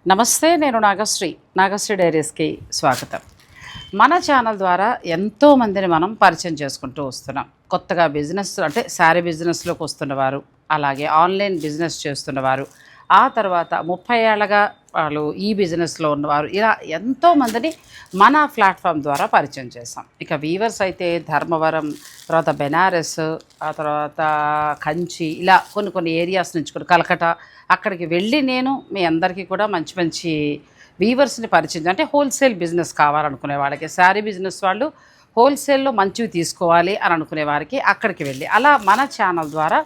నమస్తే, నేను నాగశ్రీ డైరీస్కి స్వాగతం. మన ఛానల్ ద్వారా ఎంతోమందిని మనం పరిచయం చేసుకుంటూ వస్తున్నాం. కొత్తగా బిజినెస్ అంటే శారీ బిజినెస్లోకి వస్తున్నవారు, అలాగే ఆన్లైన్ బిజినెస్ చేస్తున్నవారు, ఆ తర్వాత 30 ఏళ్ళగా వాళ్ళు ఈ బిజినెస్లో ఉన్నవారు, ఇలా ఎంతోమందిని మన ప్లాట్ఫామ్ ద్వారా పరిచయం చేస్తాం. ఇక వీవర్స్ అయితే ధర్మవరం, తర్వాత బెనారస్, ఆ తర్వాత కంచి, ఇలా కొన్ని ఏరియాస్ నుంచి కూడా కలకటా అక్కడికి వెళ్ళి నేను మీ అందరికీ కూడా మంచి మంచి వీవర్స్ని పరిచయం, అంటే హోల్సేల్ బిజినెస్ కావాలనుకునే వాళ్ళకి, శారీ బిజినెస్ వాళ్ళు హోల్సేల్లో మంచివి తీసుకోవాలి అని అనుకునే వారికి అక్కడికి వెళ్ళి, అలా మన ఛానల్ ద్వారా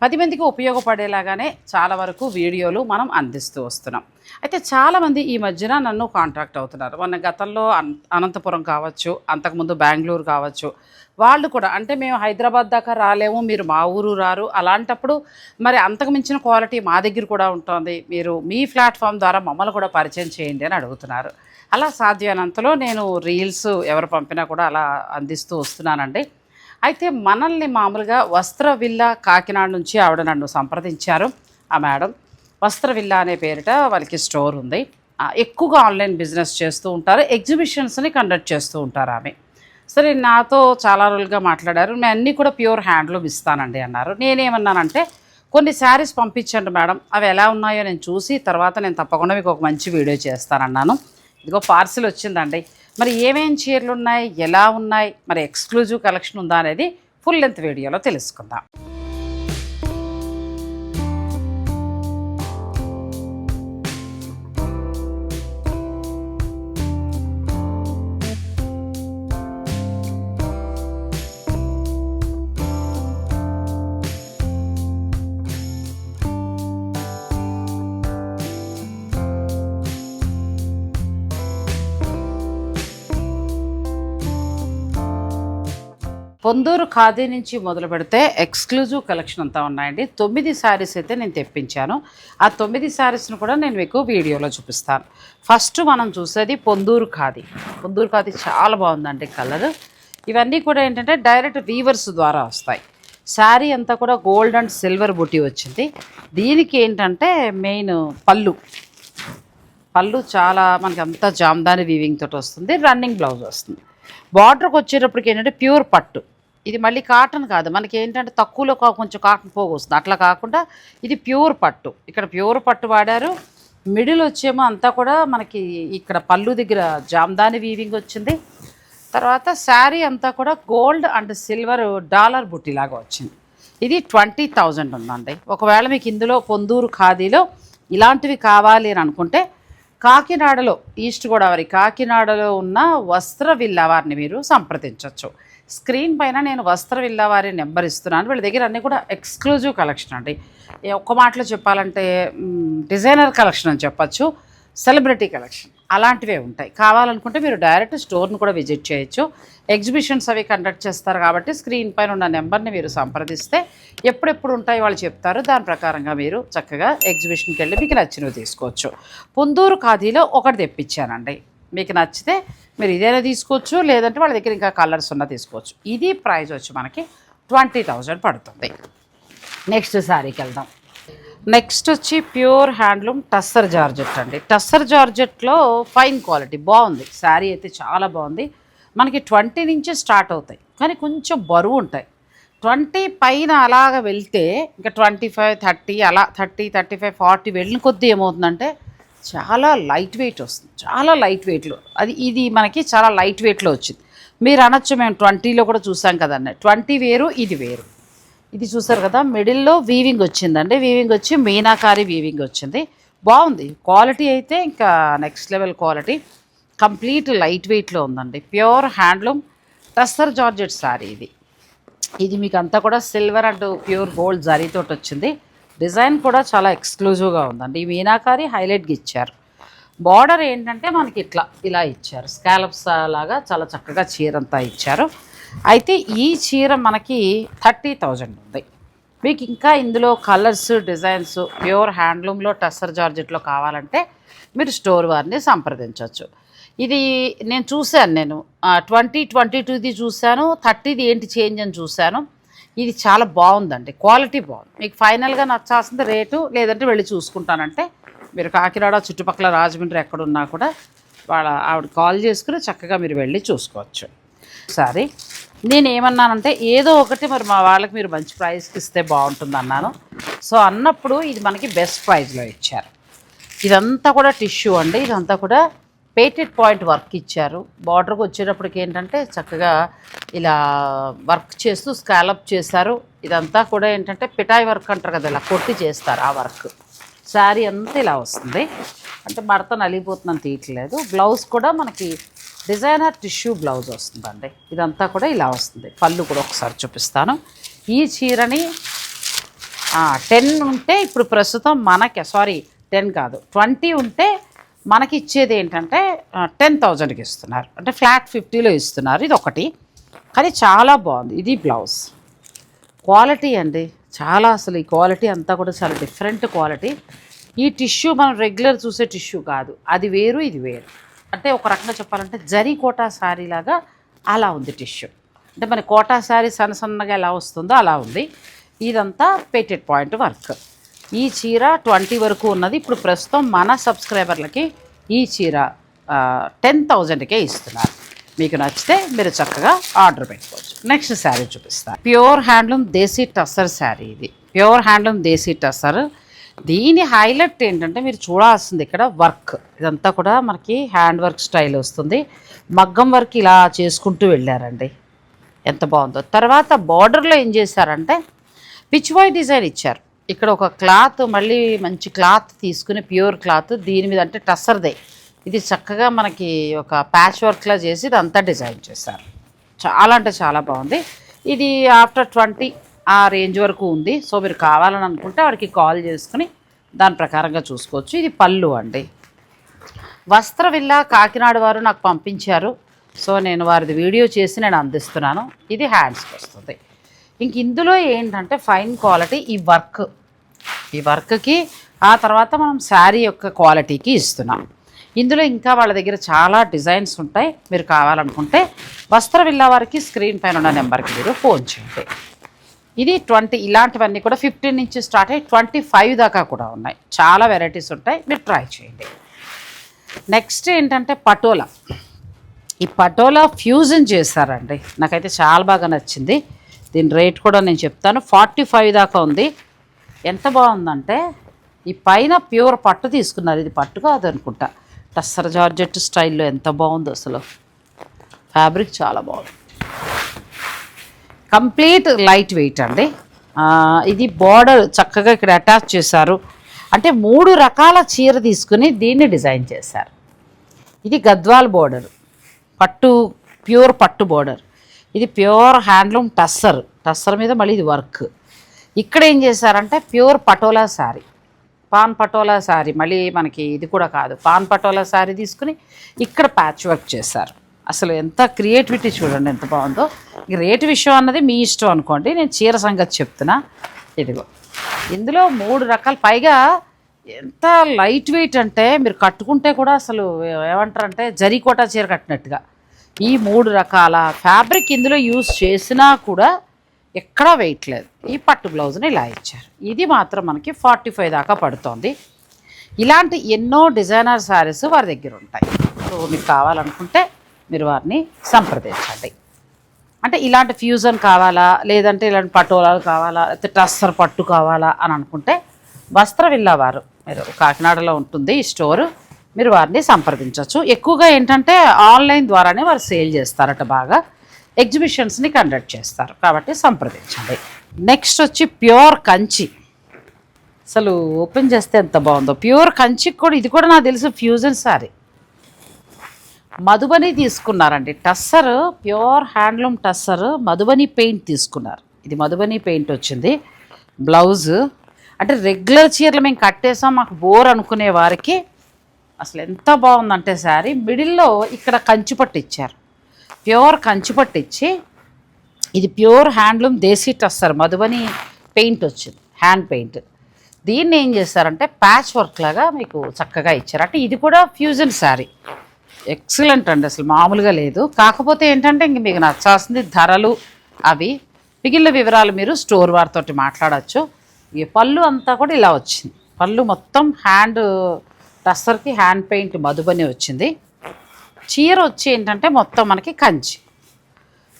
10 మందికి ఉపయోగపడేలాగానే చాలా వరకు వీడియోలు మనం అందిస్తూ వస్తున్నాం. అయితే చాలామంది ఈ మధ్యన నన్ను కాంటాక్ట్ అవుతున్నారు. మొన్న గతంలో అనంతపురం కావచ్చు, అంతకుముందు బెంగళూరు కావచ్చు, వాళ్ళు కూడా అంటే మేము హైదరాబాద్ దాకా రాలేము, మీరు మా ఊరు రారు, అలాంటప్పుడు మరి అంతకు మించిన క్వాలిటీ మా దగ్గర కూడా ఉంటుంది, మీరు మీ ప్లాట్ఫామ్ ద్వారా మమ్మల్ని కూడా పరిచయం చేయండి అని అడుగుతున్నారు. అలా సాధ్యమైనంతలో నేను రీల్స్ ఎవరు పంపినా కూడా అలా అందిస్తూ వస్తున్నానండి. అయితే మనల్ని మామూలుగా వస్త్ర విల్లా కాకినాడ నుంచి ఆవిడ నన్ను సంప్రదించారు. ఆ మేడం వస్త్ర విల్లా అనే పేరిట వాళ్ళకి స్టోర్ ఉంది. ఎక్కువగా ఆన్లైన్ బిజినెస్ చేస్తూ ఉంటారు, ఎగ్జిబిషన్స్ని కండక్ట్ చేస్తూ ఉంటారు ఆమె. సరే, నాతో చాలా రోజులుగా మాట్లాడారు. నేను అన్నీ కూడా ప్యూర్ హ్యాండ్లూమ్ ఇస్తానండి అన్నారు. నేనేమన్నానంటే కొన్ని శారీస్ పంపించండి మేడం, అవి ఎలా ఉన్నాయో నేను చూసి తర్వాత నేను తప్పకుండా మీకు ఒక మంచి వీడియో చేస్తానన్నాను. ఇదిగో పార్సిల్ వచ్చిందండి. మరి ఏమేం చీరలు ఉన్నాయి, ఎలా ఉన్నాయి, మరి ఎక్స్క్లూజివ్ కలెక్షన్ ఉందా అనేది ఫుల్ లెంత్ వీడియోలో తెలుసుకుందాం. పొందూరు ఖాదీ నుంచి మొదలు పెడితే ఎక్స్క్లూజివ్ కలెక్షన్ అంతా ఉన్నాయండి. 9 శారీస్ అయితే నేను తెప్పించాను. ఆ 9 శారీస్ను కూడా నేను మీకు వీడియోలో చూపిస్తాను. ఫస్ట్ మనం చూసేది పొందూరు ఖాదీ. పొందూరు ఖాదీ చాలా బాగుందండి కలర్. ఇవన్నీ కూడా ఏంటంటే డైరెక్ట్ వీవర్స్ ద్వారా వస్తాయి. శారీ అంతా కూడా గోల్డ్ అండ్ సిల్వర్ బుటీ వచ్చింది. దీనికి ఏంటంటే మెయిన్ పళ్ళు చాలా మనకి అంతా జామ్దాని వీవింగ్ తోటి వస్తుంది. రన్నింగ్ బ్లౌజ్ వస్తుంది. బార్డర్కి వచ్చేటప్పటికి ఏంటంటే ప్యూర్ పట్టు. ఇది మళ్ళీ కాటన్ కాదు, మనకి ఏంటంటే తక్కువలో కొంచెం కాటన్ పోగు వస్తుంది, అట్లా కాకుండా ఇది ప్యూర్ పట్టు. ఇక్కడ ప్యూర్ పట్టు వాడారు. మిడిల్ వచ్చేమో అంతా కూడా మనకి ఇక్కడ పళ్ళు దగ్గర జామ్దాని వీవింగ్ వచ్చింది. తర్వాత శారీ అంతా కూడా గోల్డ్ అండ్ సిల్వర్ డాలర్ బుట్టిలాగా వచ్చింది. ఇది 20,000 ఉందండి. ఒకవేళ మీకు ఇందులో పొందూరు ఖాదీలో ఇలాంటివి కావాలి అని అనుకుంటే కాకినాడలో, ఈస్ట్ గోదావరి కాకినాడలో ఉన్న వస్త్ర విల్లా వారిని మీరు సంప్రదించవచ్చు. స్క్రీన్ పైన నేను వస్త్ర విల్లా వారి నెంబర్ ఇస్తున్నాను. వీళ్ళ దగ్గర అన్నీ కూడా ఎక్స్క్లూజివ్ కలెక్షన్ అండి. ఒక్క మాటలో చెప్పాలంటే డిజైనర్ కలెక్షన్ అని చెప్పచ్చు, సెలబ్రిటీ కలెక్షన్ అలాంటివే ఉంటాయి. కావాలనుకుంటే మీరు డైరెక్ట్ స్టోర్ను కూడా విజిట్ చేయొచ్చు. ఎగ్జిబిషన్స్ అవి కండక్ట్ చేస్తారు కాబట్టి స్క్రీన్ పైన ఉన్న నెంబర్ని మీరు సంప్రదిస్తే ఎప్పుడెప్పుడు ఉంటాయి వాళ్ళు చెప్తారు. దాని ప్రకారంగా మీరు చక్కగా ఎగ్జిబిషన్కి వెళ్ళి మీకు నచ్చినవి తీసుకోవచ్చు. పొందూరు ఖాదీలో ఒకటి తెప్పించానండి. మీకు నచ్చితే మీరు ఇదైనా తీసుకోవచ్చు, లేదంటే వాళ్ళ దగ్గర ఇంకా కలర్స్ ఉన్నా తీసుకోవచ్చు. ఇది ప్రైస్ వచ్చి మనకి 20,000 పడుతుంది. నెక్స్ట్ శారీకి వెళ్దాం. నెక్స్ట్ వచ్చి ప్యూర్ హ్యాండ్లూమ్ టస్సర్ జార్జెట్ అండి. టస్సర్ జార్జెట్లో ఫైన్ క్వాలిటీ బాగుంది. శారీ అయితే చాలా బాగుంది. మనకి 20 నుంచి స్టార్ట్ అవుతాయి, కానీ కొంచెం బరువు ఉంటాయి. 20 పైన అలాగ వెళ్తే ఇంకా 25, 30 అలా 30, 35, 40 వెళ్ళిన కొద్దీ ఏమవుతుందంటే చాలా లైట్ వెయిట్ వస్తుంది. చాలా లైట్ వెయిట్లో ఇది మనకి చాలా లైట్ వెయిట్లో వచ్చింది. మీరు అనొచ్చు మేము 20లో కూడా చూసాం కదండి. 20 వేరు, ఇది వేరు. ఇది చూసారు కదా, మిడిల్లో వీవింగ్ వచ్చిందండి. వీవింగ్ వచ్చి మీనాకారి వీవింగ్ వచ్చింది. బాగుంది. క్వాలిటీ అయితే ఇంకా next level quality. Complete light వెయిట్లో ఉందండి. Pure handloom tussar georgette sari ఇది మీకు అంతా కూడా సిల్వర్ అండ్ ప్యూర్ గోల్డ్ జరీతోటి వచ్చింది. డిజైన్ కూడా చాలా ఎక్స్క్లూజివ్గా ఉందండి. ఈ మీనాకారి హైలైట్గా ఇచ్చారు. బార్డర్ ఏంటంటే మనకి ఇలా ఇచ్చారు, స్కాలప్స్ లాగా చాలా చక్కగా చీర అంతా ఇచ్చారు. అయితే ఈ చీర మనకి 30,000 ఉంది. మీకు ఇంకా ఇందులో కలర్స్, డిజైన్స్ ప్యూర్ హ్యాండ్లూమ్లో టస్సర్ జార్జెట్లో కావాలంటే మీరు స్టోర్ వారిని సంప్రదించవచ్చు. ఇది నేను చూశాను, 2022ది చూశాను, 30ది ఏంటి చేంజ్ అని చూశాను. ఇది చాలా బాగుందండి, క్వాలిటీ బాగుంది. మీకు ఫైనల్గా నచ్చాల్సింది రేటు, లేదంటే వెళ్ళి చూసుకుంటానంటే మీరు కాకినాడ చుట్టుపక్కల రాజమండ్రి ఎక్కడున్నా కూడా ఆవిడ కాల్ చేసుకుని చక్కగా మీరు వెళ్ళి చూసుకోవచ్చు. సరే నేను ఏమన్నానంటే ఏదో ఒకటి మరి మా వాళ్ళకి మీరు మంచి ప్రైస్కి ఇస్తే బాగుంటుంది అన్నాను. సో అన్నప్పుడు ఇది మనకి బెస్ట్ ప్రైస్లో ఇచ్చారు. ఇదంతా కూడా టిష్యూ అండి, ఇదంతా కూడా పేటెడ్ పాయింట్ వర్క్ ఇచ్చారు. బార్డర్కి వచ్చేటప్పటికి ఏంటంటే చక్కగా ఇలా వర్క్ చేస్తూ స్కాలప్ చేశారు. ఇదంతా కూడా ఏంటంటే పిటాయి వర్క్ అంటారు కదా, ఇలా కొట్టి చేస్తారు ఆ వర్క్. శారీ అంతా ఇలా వస్తుంది, అంటే మడత నలిగిపోతుందని తీయట్లేదు. బ్లౌజ్ కూడా మనకి డిజైనర్ టిష్యూ బ్లౌజ్ వస్తుందండి. ఇదంతా కూడా ఇలా వస్తుంది. పళ్ళు కూడా ఒకసారి చూపిస్తాను. ఈ చీరని 10 ఉంటే ఇప్పుడు ప్రస్తుతం మనకి 10 కాదు 20 ఉంటే మనకి ఇచ్చేది ఏంటంటే 10,000కి ఇస్తున్నారు, అంటే ఫ్లాట్ 50లో ఇస్తున్నారు. ఇది ఒకటి, కానీ చాలా బాగుంది. ఇది బ్లౌజ్ క్వాలిటీ అండి, చాలా అసలు ఈ క్వాలిటీ అంతా కూడా చాలా డిఫరెంట్ క్వాలిటీ. ఈ టిష్యూ మనం రెగ్యులర్ చూసే టిష్యూ కాదు, అది వేరు ఇది వేరు. అంటే ఒక రకంగా చెప్పాలంటే జరీ కోటా శారీ లాగా అలా ఉంది టిష్యూ. అంటే మన కోటా శారీ సన్నగా ఎలా వస్తుందో అలా ఉంది. ఇదంతా పేటెడ్ పాయింట్ వర్క్. ఈ చీర 20 వరకు ఉన్నది. ఇప్పుడు ప్రస్తుతం మన సబ్స్క్రైబర్లకి ఈ చీర 10,000కే ఇస్తున్నారు. మీకు నచ్చితే మీరు చక్కగా ఆర్డర్ పెట్టుకోవచ్చు. నెక్స్ట్ శారీ చూపిస్తాను. ప్యూర్ హ్యాండ్లూమ్ దేశీ టస్సర్ శారీ. ఇది ప్యూర్ హ్యాండ్లూమ్ దేశీ టస్సర్. దీని హైలైట్ ఏంటంటే మీరు చూడాల్సింది ఇక్కడ వర్క్. ఇదంతా కూడా మనకి హ్యాండ్ వర్క్ స్టైల్ వస్తుంది. మగ్గం వర్క్ ఇలా చేసుకుంటూ వెళ్ళారండి, ఎంత బాగుందో. తర్వాత బార్డర్లో ఏం చేశారంటే పిచ్ వై డిజైన్ ఇచ్చారు. ఇక్కడ ఒక క్లాత్, మళ్ళీ మంచి క్లాత్ తీసుకుని ప్యూర్ క్లాత్ దీని మీద, అంటే టస్సర్దే ఇది, చక్కగా మనకి ఒక ప్యాచ్ వర్క్లా చేసి ఇదంతా డిజైన్ చేశారు. చాలా అంటే చాలా బాగుంది. ఇది ఆఫ్టర్ 20 ఆ రేంజ్ వరకు ఉంది. సో మీరు కావాలని అనుకుంటే వాడికి కాల్ చేసుకుని దాని ప్రకారంగా చూసుకోవచ్చు. ఇది పళ్ళు అండి. వస్త్రవిల్లా కాకినాడ వారు నాకు పంపించారు. సో నేను వారిది వీడియో చేసి నేను అందిస్తున్నాను. ఇది హ్యాండ్స్కి వస్తుంది. ఇంక ఇందులో ఏంటంటే ఫైన్ క్వాలిటీ ఈ వర్క్కి ఆ తర్వాత మనం శారీ యొక్క క్వాలిటీకి ఇస్తున్నాం. ఇందులో ఇంకా వాళ్ళ దగ్గర చాలా డిజైన్స్ ఉంటాయి. మీరు కావాలనుకుంటే వస్త్రవిల్లా వారికి స్క్రీన్ పైన ఉన్న నెంబర్కి మీరు ఫోన్ చేయండి. ఇది 20, ఇలాంటివన్నీ కూడా 15 నుంచి స్టార్ట్ అయ్యి 25 దాకా కూడా ఉన్నాయి. చాలా వెరైటీస్ ఉంటాయి, మీరు ట్రై చేయండి. నెక్స్ట్ ఏంటంటే పటోలా. ఈ పటోలా ఫ్యూజన్ చేస్తారండి, నాకైతే చాలా బాగా నచ్చింది. దీని రేట్ కూడా నేను చెప్తాను, 45 దాకా ఉంది. ఎంత బాగుందంటే ఈ పైన ప్యూర్ పట్టు తీసుకున్నారు. ఇది పట్టు కాదు అనుకుంటా, టస్సర్ జార్జెట్ స్టైల్లో ఎంత బాగుందో అసలు. ఫ్యాబ్రిక్ చాలా బాగుంది, కంప్లీట్ లైట్ వెయిట్ అండి. ఇది బార్డర్ చక్కగా ఇక్కడ అటాచ్ చేశారు. అంటే 3 రకాల చీర తీసుకుని దీన్ని డిజైన్ చేశారు. ఇది గద్వాల్ బోర్డర్, పట్టు ప్యూర్ పట్టు బోర్డర్. ఇది ప్యూర్ హ్యాండ్లూమ్ టస్సర్ మీద మళ్ళీ ఇది వర్క్. ఇక్కడ ఏం చేశారంటే ప్యూర్ పటోలా శారీ, పాన్ పటోలా శారీ. మళ్ళీ మనకి ఇది కూడా కాదు, పాన్ పటోలా శారీ తీసుకుని ఇక్కడ ప్యాచ్ వర్క్ చేశారు. అసలు ఎంత క్రియేటివిటీ చూడండి, ఎంత బాగుందో. ఈ రేటు విషయం అన్నది మీ ఇష్టం అనుకోండి, నేను చీర సంగతి చెప్తున్నా. ఇదిగో ఇందులో 3 రకాలు, పైగా ఎంత లైట్ వెయిట్ అంటే మీరు కట్టుకుంటే కూడా అసలు ఏమంటారంటే జరీకోటా చీర కట్టినట్టుగా. ఈ 3 రకాల ఫ్యాబ్రిక్ ఇందులో యూజ్ చేసినా కూడా ఎక్కడా వెయిట్ లేదు. ఈ పట్టు బ్లౌజ్ని ఇలా ఇచ్చారు. ఇది మాత్రం మనకి 45 దాకా పడుతోంది. ఇలాంటి ఎన్నో డిజైనర్ శారీస్ వారి దగ్గర ఉంటాయి. సో మీకు కావాలనుకుంటే మీరు వారిని సంప్రదించండి. అంటే ఇలాంటి ఫ్యూజన్ కావాలా, లేదంటే ఇలాంటి పటోలాలు కావాలా, లేకపోతే టస్సర్ పట్టు కావాలా అని అనుకుంటే వస్త్రవిల్లా వారు, మీరు కాకినాడలో ఉంటుంది ఈ స్టోరు, మీరు వారిని సంప్రదించవచ్చు. ఎక్కువగా ఏంటంటే ఆన్లైన్ ద్వారానే వారు సేల్ చేస్తారట, బాగా ఎగ్జిబిషన్స్ని కండక్ట్ చేస్తారు, కాబట్టి సంప్రదించండి. నెక్స్ట్ వచ్చి ప్యూర్ కంచి. అసలు ఓపెన్ చేస్తే ఎంత బాగుందో. ప్యూర్ కంచికి కూడా ఇది కూడా నాకు తెలుసు ఫ్యూజన్ శారీ. మధుబని తీసుకున్నారండి, tussar pure handloom tussar Madhubani paint తీసుకున్నారు. ఇది మధుబని పెయింట్ వచ్చింది. బ్లౌజ్ అంటే రెగ్యులర్ చీరలు మేము కట్టేసాం మాకు బోర్ అనుకునే వారికి అసలు ఎంత బాగుందంటే శారీ. మిడిల్లో ఇక్కడ కంచిపట్టు ఇచ్చారు, ప్యూర్ కంచిపట్టు ఇచ్చి, ఇది ప్యూర్ హ్యాండ్లూమ్ దేశీ టస్సర్ మధుబని పెయింట్ వచ్చింది, హ్యాండ్ పెయింట్. దీన్ని ఏం చేస్తారంటే ప్యాచ్ వర్క్ లాగా మీకు చక్కగా ఇచ్చారు. అంటే ఇది కూడా ఫ్యూజన్ శారీ, ఎక్సలెంట్ అండి, అసలు మామూలుగా లేదు. కాకపోతే ఏంటంటే ఇంక మీకు నచ్చాల్సింది ధరలు అవి. మిగిలిన వివరాలు మీరు స్టోర్ వారితో మాట్లాడచ్చు. ఈ పళ్ళు అంతా కూడా ఇలా వచ్చింది, పళ్ళు మొత్తం హ్యాండ్ టస్సర్కి హ్యాండ్ పెయింట్ మధుబని వచ్చింది. చీర వచ్చి ఏంటంటే మొత్తం మనకి కంచి,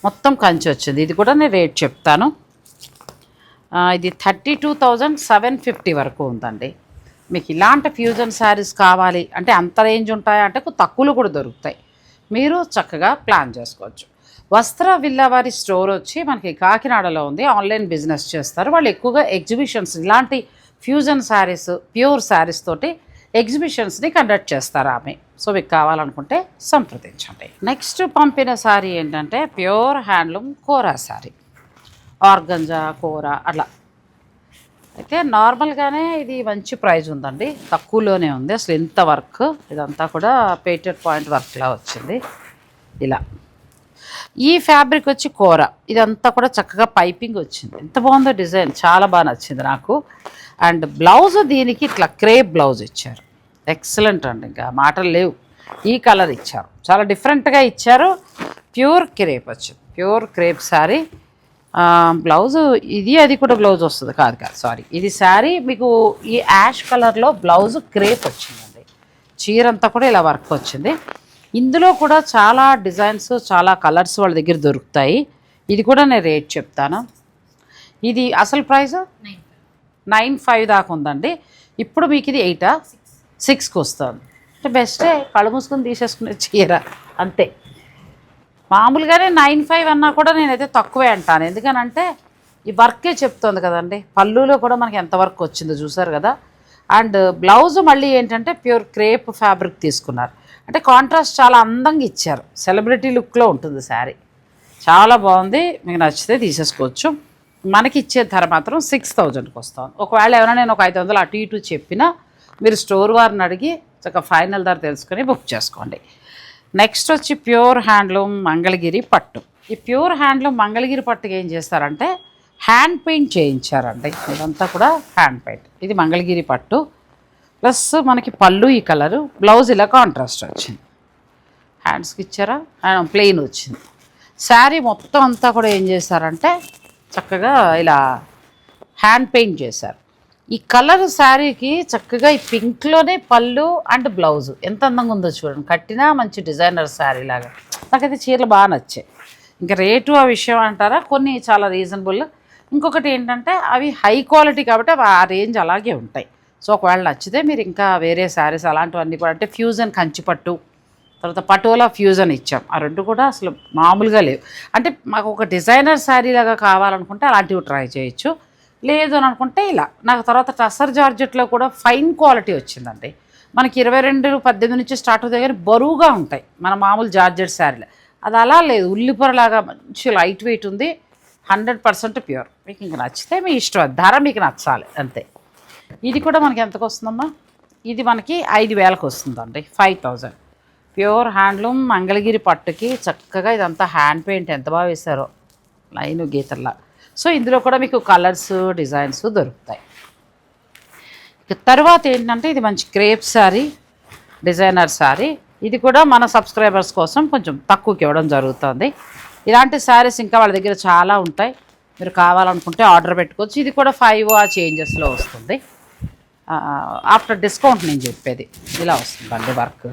మొత్తం కంచి వచ్చింది. ఇది కూడా నేను రేట్ చెప్తాను. ఇది 32,750 వరకు ఉందండి. మీకు ఇలాంటి ఫ్యూజన్ శారీస్ కావాలి అంటే అంత రేంజ్ ఉంటాయా అంటే తక్కువలో కూడా దొరుకుతాయి. మీరు చక్కగా ప్లాన్ చేసుకోవచ్చు. వస్త్ర విల్లా వారి స్టోర్ వచ్చి మనకి కాకినాడలో ఉంది. ఆన్లైన్ బిజినెస్ చేస్తారు వాళ్ళు. ఎక్కువగా ఎగ్జిబిషన్స్, ఇలాంటి ఫ్యూజన్ శారీస్, ప్యూర్ శారీస్ తోటి ఎగ్జిబిషన్స్ని కండక్ట్ చేస్తారు ఆమె. సో మీకు కావాలనుకుంటే సంప్రదించండి. నెక్స్ట్ పంపిన శారీ ఏంటంటే ప్యూర్ హ్యాండ్లూమ్ కోరా శారీ, ఆర్గంజా కోరా అట్లా. అయితే నార్మల్గానే ఇది మంచి ప్రైజ్ ఉందండి, తక్కువలోనే ఉంది. అసలు ఇంత వర్క్, ఇదంతా కూడా పేటెడ్ పాయింట్ వర్క్లా వచ్చింది ఇలా. ఈ ఫ్యాబ్రిక్ వచ్చి కోరా, ఇదంతా కూడా చక్కగా పైపింగ్ వచ్చింది. ఎంత బాగుందో డిజైన్, చాలా బాగా నచ్చింది నాకు. అండ్ బ్లౌజ్ దీనికి ఇట్లా క్రేప్ బ్లౌజ్ ఇచ్చారు, ఎక్సలెంట్ అండి, ఇంకా మాటలు లేవు. ఈ కలర్ ఇచ్చారు, చాలా డిఫరెంట్గా ఇచ్చారు. ప్యూర్ క్రేప్ వచ్చింది, ప్యూర్ క్రేప్ శారీ. బ్లౌజ్ ఇది, అది కూడా బ్లౌజ్ వస్తుంది కాదు సారీ, ఇది శారీ మీకు ఈ యాష్ కలర్లో బ్లౌజ్ క్రేప్ వచ్చిందండి. చీర అంతా కూడా ఇలా వర్క్ వచ్చింది. ఇందులో కూడా చాలా డిజైన్స్, చాలా కలర్స్ వాళ్ళ దగ్గర దొరుకుతాయి. ఇది కూడా నేను రేట్ చెప్తాను. ఇది అసలు ప్రైస్ 9,500 దాకా ఉందండి. ఇప్పుడు మీకు ఇది 6కి వస్తుంది. అంటే బెస్టే, కళ్ళు మూసుకొని తీసేసుకునే చీర అంతే. మామూలుగానే 9,500 అన్నా కూడా నేనైతే తక్కువే అంటాను. ఎందుకనంటే ఈ వర్కే చెప్తుంది కదండి. పళ్ళులో కూడా మనకి ఎంత వర్క్ వచ్చిందో చూసారు కదా. అండ్ బ్లౌజ్ మళ్ళీ ఏంటంటే ప్యూర్ క్రేప్ ఫ్యాబ్రిక్ తీసుకున్నారు. అంటే కాంట్రాస్ట్ చాలా అందంగా ఇచ్చారు, సెలబ్రిటీ లుక్లో ఉంటుంది శారీ. చాలా బాగుంది, మీకు నచ్చితే తీసేసుకోవచ్చు. మనకి ఇచ్చే ధర మాత్రం 6,000కి వస్తుంది. ఒకవేళ ఏమైనా నేను ఒక 500 అటు ఇటు చెప్పినా మీరు స్టోర్ వారిని అడిగి చక్కగా ఫైనల్ ధర తెలుసుకొని బుక్ చేసుకోండి. నెక్స్ట్ వచ్చి ప్యూర్ హ్యాండ్లూమ్ మంగళగిరి పట్టు. ఈ ప్యూర్ హ్యాండ్లూమ్ మంగళగిరి పట్టుకి ఏం చేస్తారంటే హ్యాండ్ పెయింట్ చేయించారండి. ఇదంతా కూడా హ్యాండ్ పెయింట్. ఇది మంగళగిరి పట్టు ప్లస్ మనకి పళ్ళు ఈ కలరు, బ్లౌజ్ ఇలా కాంట్రాస్ట్ వచ్చింది. హ్యాండ్స్కి ఇచ్చారా, ప్లెయిన్ వచ్చింది. శారీ మొత్తం అంతా కూడా ఏం చేశారంటే చక్కగా ఇలా హ్యాండ్ పెయింట్ చేశారు. ఈ కలర్ శారీకి చక్కగా ఈ పింక్లోనే పళ్ళు అండ్ బ్లౌజ్ ఎంత అందంగా ఉందో చూడండి. కట్టినా మంచి డిజైనర్ శారీ లాగా. నాకైతే చీరలు బాగా నచ్చాయి. ఇంకా రేటు ఆ విషయం అంటారా, కొన్ని చాలా రీజనబుల్. ఇంకొకటి ఏంటంటే అవి హై క్వాలిటీ కాబట్టి ఆ రేంజ్ అలాగే ఉంటాయి. సో ఒకవేళ నచ్చితే మీరు ఇంకా వేరే శారీస్ అలాంటివన్నీ కూడా, అంటే ఫ్యూజన్ కంచిపట్టు, తర్వాత పటోలా ఫ్యూజన్ ఇచ్చాం. ఆ రెండు కూడా అసలు మామూలుగా లేవు. అంటే మాకు ఒక డిజైనర్ శారీ లాగా కావాలనుకుంటే అలాంటివి ట్రై చేయొచ్చు. లేదు అని అనుకుంటే ఇలా. నాకు తర్వాత టసర్ జార్జెట్లో కూడా ఫైన్ క్వాలిటీ వచ్చిందండి. మనకి 22-18 నుంచి స్టార్ట్ అవుతాయి కానీ బరువుగా ఉంటాయి మన మామూలు జార్జెట్ శారీలు. అది అలా లేదు, ఉల్లిపొరలాగా మంచి లైట్ వెయిట్ ఉంది, 100% ప్యూర్. మీకు ఇంక నచ్చితే మీ ఇష్టం, ధర మీకు నచ్చాలి అంతే. ఇది కూడా మనకి ఎంతకు వస్తుందమ్మా, ఇది మనకి 5,000కి వస్తుందండి, 5,000. ప్యూర్ హ్యాండ్లూమ్ మంగళగిరి పట్టుకి చక్కగా ఇదంతా హ్యాండ్ పెయింట్ ఎంత బాగా వేశారో, లైన్ గీతల్లా. సో ఇందులో కూడా మీకు కలర్స్, డిజైన్స్ దొరుకుతాయి. ఇక తర్వాత ఏంటంటే ఇది మంచి క్రేప్ శారీ, డిజైనర్ శారీ. ఇది కూడా మన సబ్స్క్రైబర్స్ కోసం కొంచెం తక్కువకి ఇవ్వడం జరుగుతుంది. ఇలాంటి శారీస్ ఇంకా వాళ్ళ దగ్గర చాలా ఉంటాయి, మీరు కావాలనుకుంటే ఆర్డర్ పెట్టుకోవచ్చు. ఇది కూడా 5 ఆ చేంజెస్లో వస్తుంది. ఆఫ్టర్ డిస్కౌంట్ నేను చెప్పేది ఇలా వస్తుందండి వర్క్.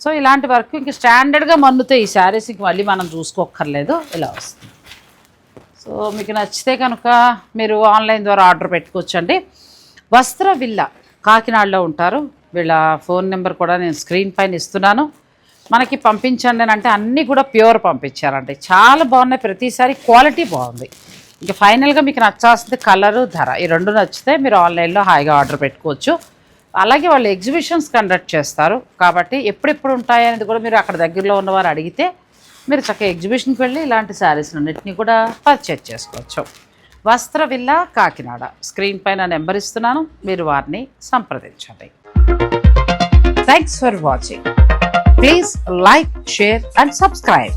సో ఇలాంటి వర్క్ ఇంక స్టాండర్డ్గా మన్నుతాయి ఈ శారీస్, ఇంక మళ్ళీ మనం చూసుకోక్కర్లేదు, ఇలా వస్తుంది. సో మీకు నచ్చితే కనుక మీరు ఆన్లైన్ ద్వారా ఆర్డర్ పెట్టుకోవచ్చండి. వస్త్ర విల్లా కాకినాడలో ఉంటారు. వీళ్ళ ఫోన్ నెంబర్ కూడా నేను స్క్రీన్ పైన ఇస్తున్నాను. మనకి పంపించండి అని అంటే అన్నీ కూడా ప్యూర్ పంపించారండి, చాలా బాగున్నాయి. ప్రతిసారి క్వాలిటీ బాగుంది. ఇంకా ఫైనల్గా మీకు నచ్చాల్సింది కలరు, ధర, ఈ రెండు నచ్చితే మీరు ఆన్లైన్లో హాయిగా ఆర్డర్ పెట్టుకోవచ్చు. అలాగే వాళ్ళు ఎగ్జిబిషన్స్ కండక్ట్ చేస్తారు కాబట్టి ఎప్పుడెప్పుడు ఉంటాయి అనేది కూడా మీరు అక్కడ దగ్గరలో ఉన్నవారు అడిగితే మీరు చక్కగా ఎగ్జిబిషన్కి వెళ్ళి ఇలాంటి శారీస్ అన్నింటినీ కూడా పర్చేజ్ చేసుకోవచ్చు. వస్త్ర విల్లా కాకినాడ, స్క్రీన్ పైన నెంబర్ ఇస్తున్నాను, మీరు వారిని సంప్రదించండి. Thanks for watching. Please like, share and subscribe.